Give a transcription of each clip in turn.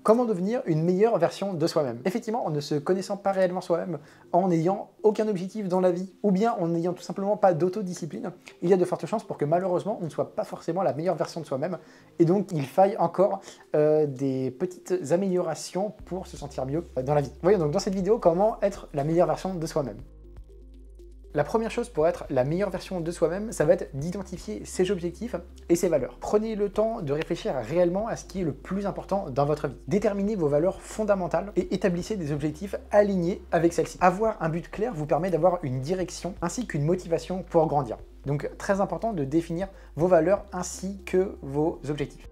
Comment devenir une meilleure version de soi-même? Effectivement, en ne se connaissant pas réellement soi-même, en n'ayant aucun objectif dans la vie, ou bien en n'ayant tout simplement pas d'autodiscipline, il y a de fortes chances pour que malheureusement on ne soit pas forcément la meilleure version de soi-même, et donc il faille encore des petites améliorations pour se sentir mieux dans la vie. Voyons donc dans cette vidéo comment être la meilleure version de soi-même. La première chose pour être la meilleure version de soi-même, ça va être d'identifier ses objectifs et ses valeurs. Prenez le temps de réfléchir réellement à ce qui est le plus important dans votre vie. Déterminez vos valeurs fondamentales et établissez des objectifs alignés avec celles-ci. Avoir un but clair vous permet d'avoir une direction ainsi qu'une motivation pour grandir. Donc très important de définir vos valeurs ainsi que vos objectifs.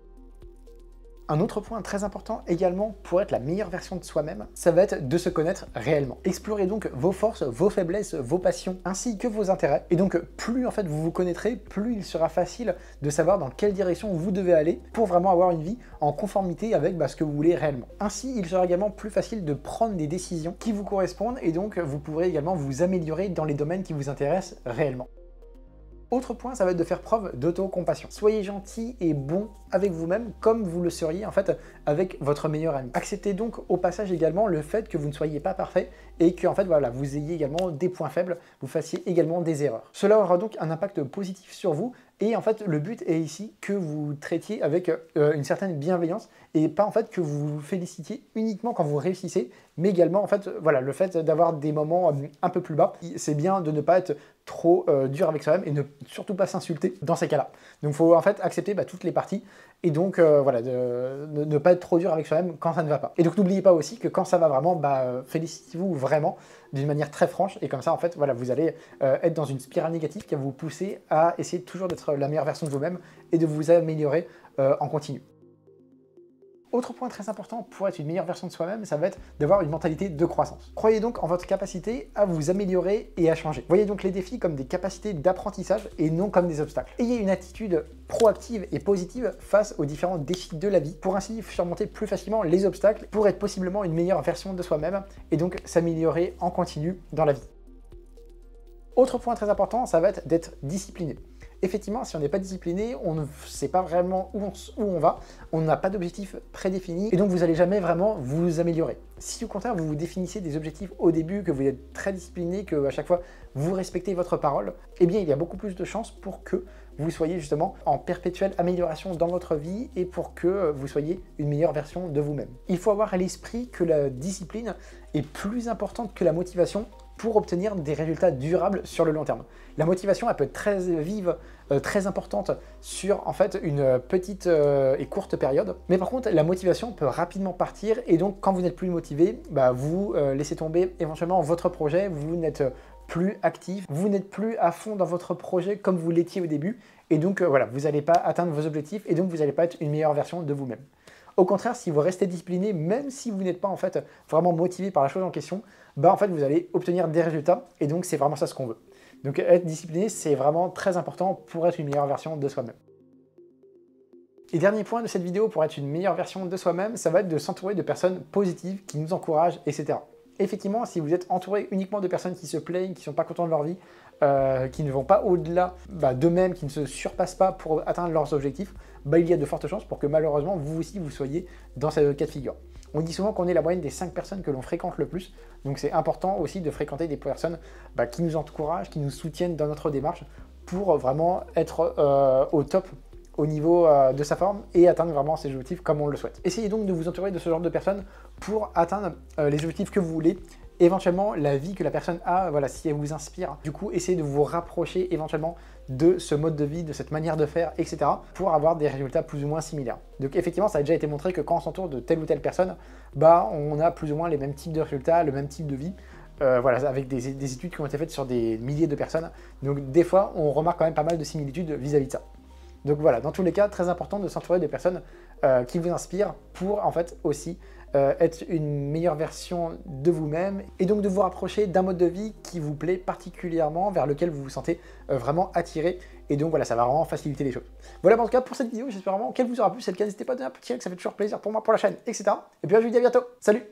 Un autre point très important également pour être la meilleure version de soi-même, ça va être de se connaître réellement. Explorez donc vos forces, vos faiblesses, vos passions, ainsi que vos intérêts. Et donc plus en fait vous vous connaîtrez, plus il sera facile de savoir dans quelle direction vous devez aller pour vraiment avoir une vie en conformité avec ce que vous voulez réellement. Ainsi, il sera également plus facile de prendre des décisions qui vous correspondent et donc vous pourrez également vous améliorer dans les domaines qui vous intéressent réellement. Autre point, ça va être de faire preuve d'autocompassion. Soyez gentil et bon avec vous-même comme vous le seriez en fait avec votre meilleur ami. Acceptez donc au passage également le fait que vous ne soyez pas parfait et que en fait voilà, vous ayez également des points faibles, vous fassiez également des erreurs. Cela aura donc un impact positif sur vous et en fait le but est ici que vous traitiez avec une certaine bienveillance et pas en fait que vous vous félicitiez uniquement quand vous réussissez, mais également en fait voilà, le fait d'avoir des moments un peu plus bas. C'est bien de ne pas être trop dur avec soi-même et ne surtout pas s'insulter dans ces cas-là. Donc il faut en fait accepter toutes les parties et donc voilà, de ne pas être trop dur avec soi-même quand ça ne va pas. Et donc n'oubliez pas aussi que quand ça va vraiment, félicitez-vous vraiment d'une manière très franche et comme ça en fait voilà, vous allez être dans une spirale négative qui va vous pousser à essayer toujours d'être la meilleure version de vous-même et de vous améliorer en continu. Autre point très important pour être une meilleure version de soi-même, ça va être d'avoir une mentalité de croissance. Croyez donc en votre capacité à vous améliorer et à changer. Voyez donc les défis comme des capacités d'apprentissage et non comme des obstacles. Ayez une attitude proactive et positive face aux différents défis de la vie pour ainsi surmonter plus facilement les obstacles pour être possiblement une meilleure version de soi-même et donc s'améliorer en continu dans la vie. Autre point très important, ça va être d'être discipliné. Effectivement, si on n'est pas discipliné, on ne sait pas vraiment où on va, on n'a pas d'objectif prédéfini et donc vous n'allez jamais vraiment vous améliorer. Si au contraire vous vous définissez des objectifs au début, que vous êtes très discipliné, que à chaque fois vous respectez votre parole, eh bien il y a beaucoup plus de chances pour que vous soyez justement en perpétuelle amélioration dans votre vie et pour que vous soyez une meilleure version de vous-même. Il faut avoir à l'esprit que la discipline est plus importante que la motivation pour obtenir des résultats durables sur le long terme. La motivation, elle peut être très vive, très importante sur en fait une petite et courte période. Mais par contre, la motivation peut rapidement partir et donc quand vous n'êtes plus motivé, vous laissez tomber éventuellement votre projet, vous n'êtes plus actif, vous n'êtes plus à fond dans votre projet comme vous l'étiez au début et donc voilà, vous n'allez pas atteindre vos objectifs et donc vous n'allez pas être une meilleure version de vous-même. Au contraire, si vous restez discipliné, même si vous n'êtes pas en fait vraiment motivé par la chose en question, en fait vous allez obtenir des résultats et donc c'est vraiment ça ce qu'on veut. Donc être discipliné, c'est vraiment très important pour être une meilleure version de soi-même. Et dernier point de cette vidéo pour être une meilleure version de soi-même, ça va être de s'entourer de personnes positives qui nous encouragent, etc. Effectivement, si vous êtes entouré uniquement de personnes qui se plaignent, qui ne sont pas contents de leur vie, qui ne vont pas au-delà d'eux-mêmes, qui ne se surpassent pas pour atteindre leurs objectifs, il y a de fortes chances pour que malheureusement vous aussi vous soyez dans ce cas de figure. On dit souvent qu'on est la moyenne des 5 personnes que l'on fréquente le plus, donc c'est important aussi de fréquenter des personnes qui nous encouragent, qui nous soutiennent dans notre démarche pour vraiment être au top au niveau de sa forme et atteindre vraiment ses objectifs comme on le souhaite. Essayez donc de vous entourer de ce genre de personnes pour atteindre les objectifs que vous voulez, éventuellement la vie que la personne a, voilà, si elle vous inspire. Du coup, essayez de vous rapprocher éventuellement de ce mode de vie, de cette manière de faire, etc. pour avoir des résultats plus ou moins similaires. Donc effectivement, ça a déjà été montré que quand on s'entoure de telle ou telle personne, on a plus ou moins les mêmes types de résultats, le même type de vie. Voilà, avec des études qui ont été faites sur des milliers de personnes. Donc des fois, on remarque quand même pas mal de similitudes vis-à-vis de ça. Donc voilà, dans tous les cas, très important de s'entourer de personnes qui vous inspirent pour en fait aussi être une meilleure version de vous-même et donc de vous rapprocher d'un mode de vie qui vous plaît particulièrement, vers lequel vous vous sentez vraiment attiré et donc voilà, ça va vraiment faciliter les choses. Voilà en tout cas pour cette vidéo, j'espère vraiment qu'elle vous aura plu. Si c'est le cas, n'hésitez pas à donner un petit like, ça fait toujours plaisir pour moi, pour la chaîne, etc. Et puis je vous dis à bientôt, salut!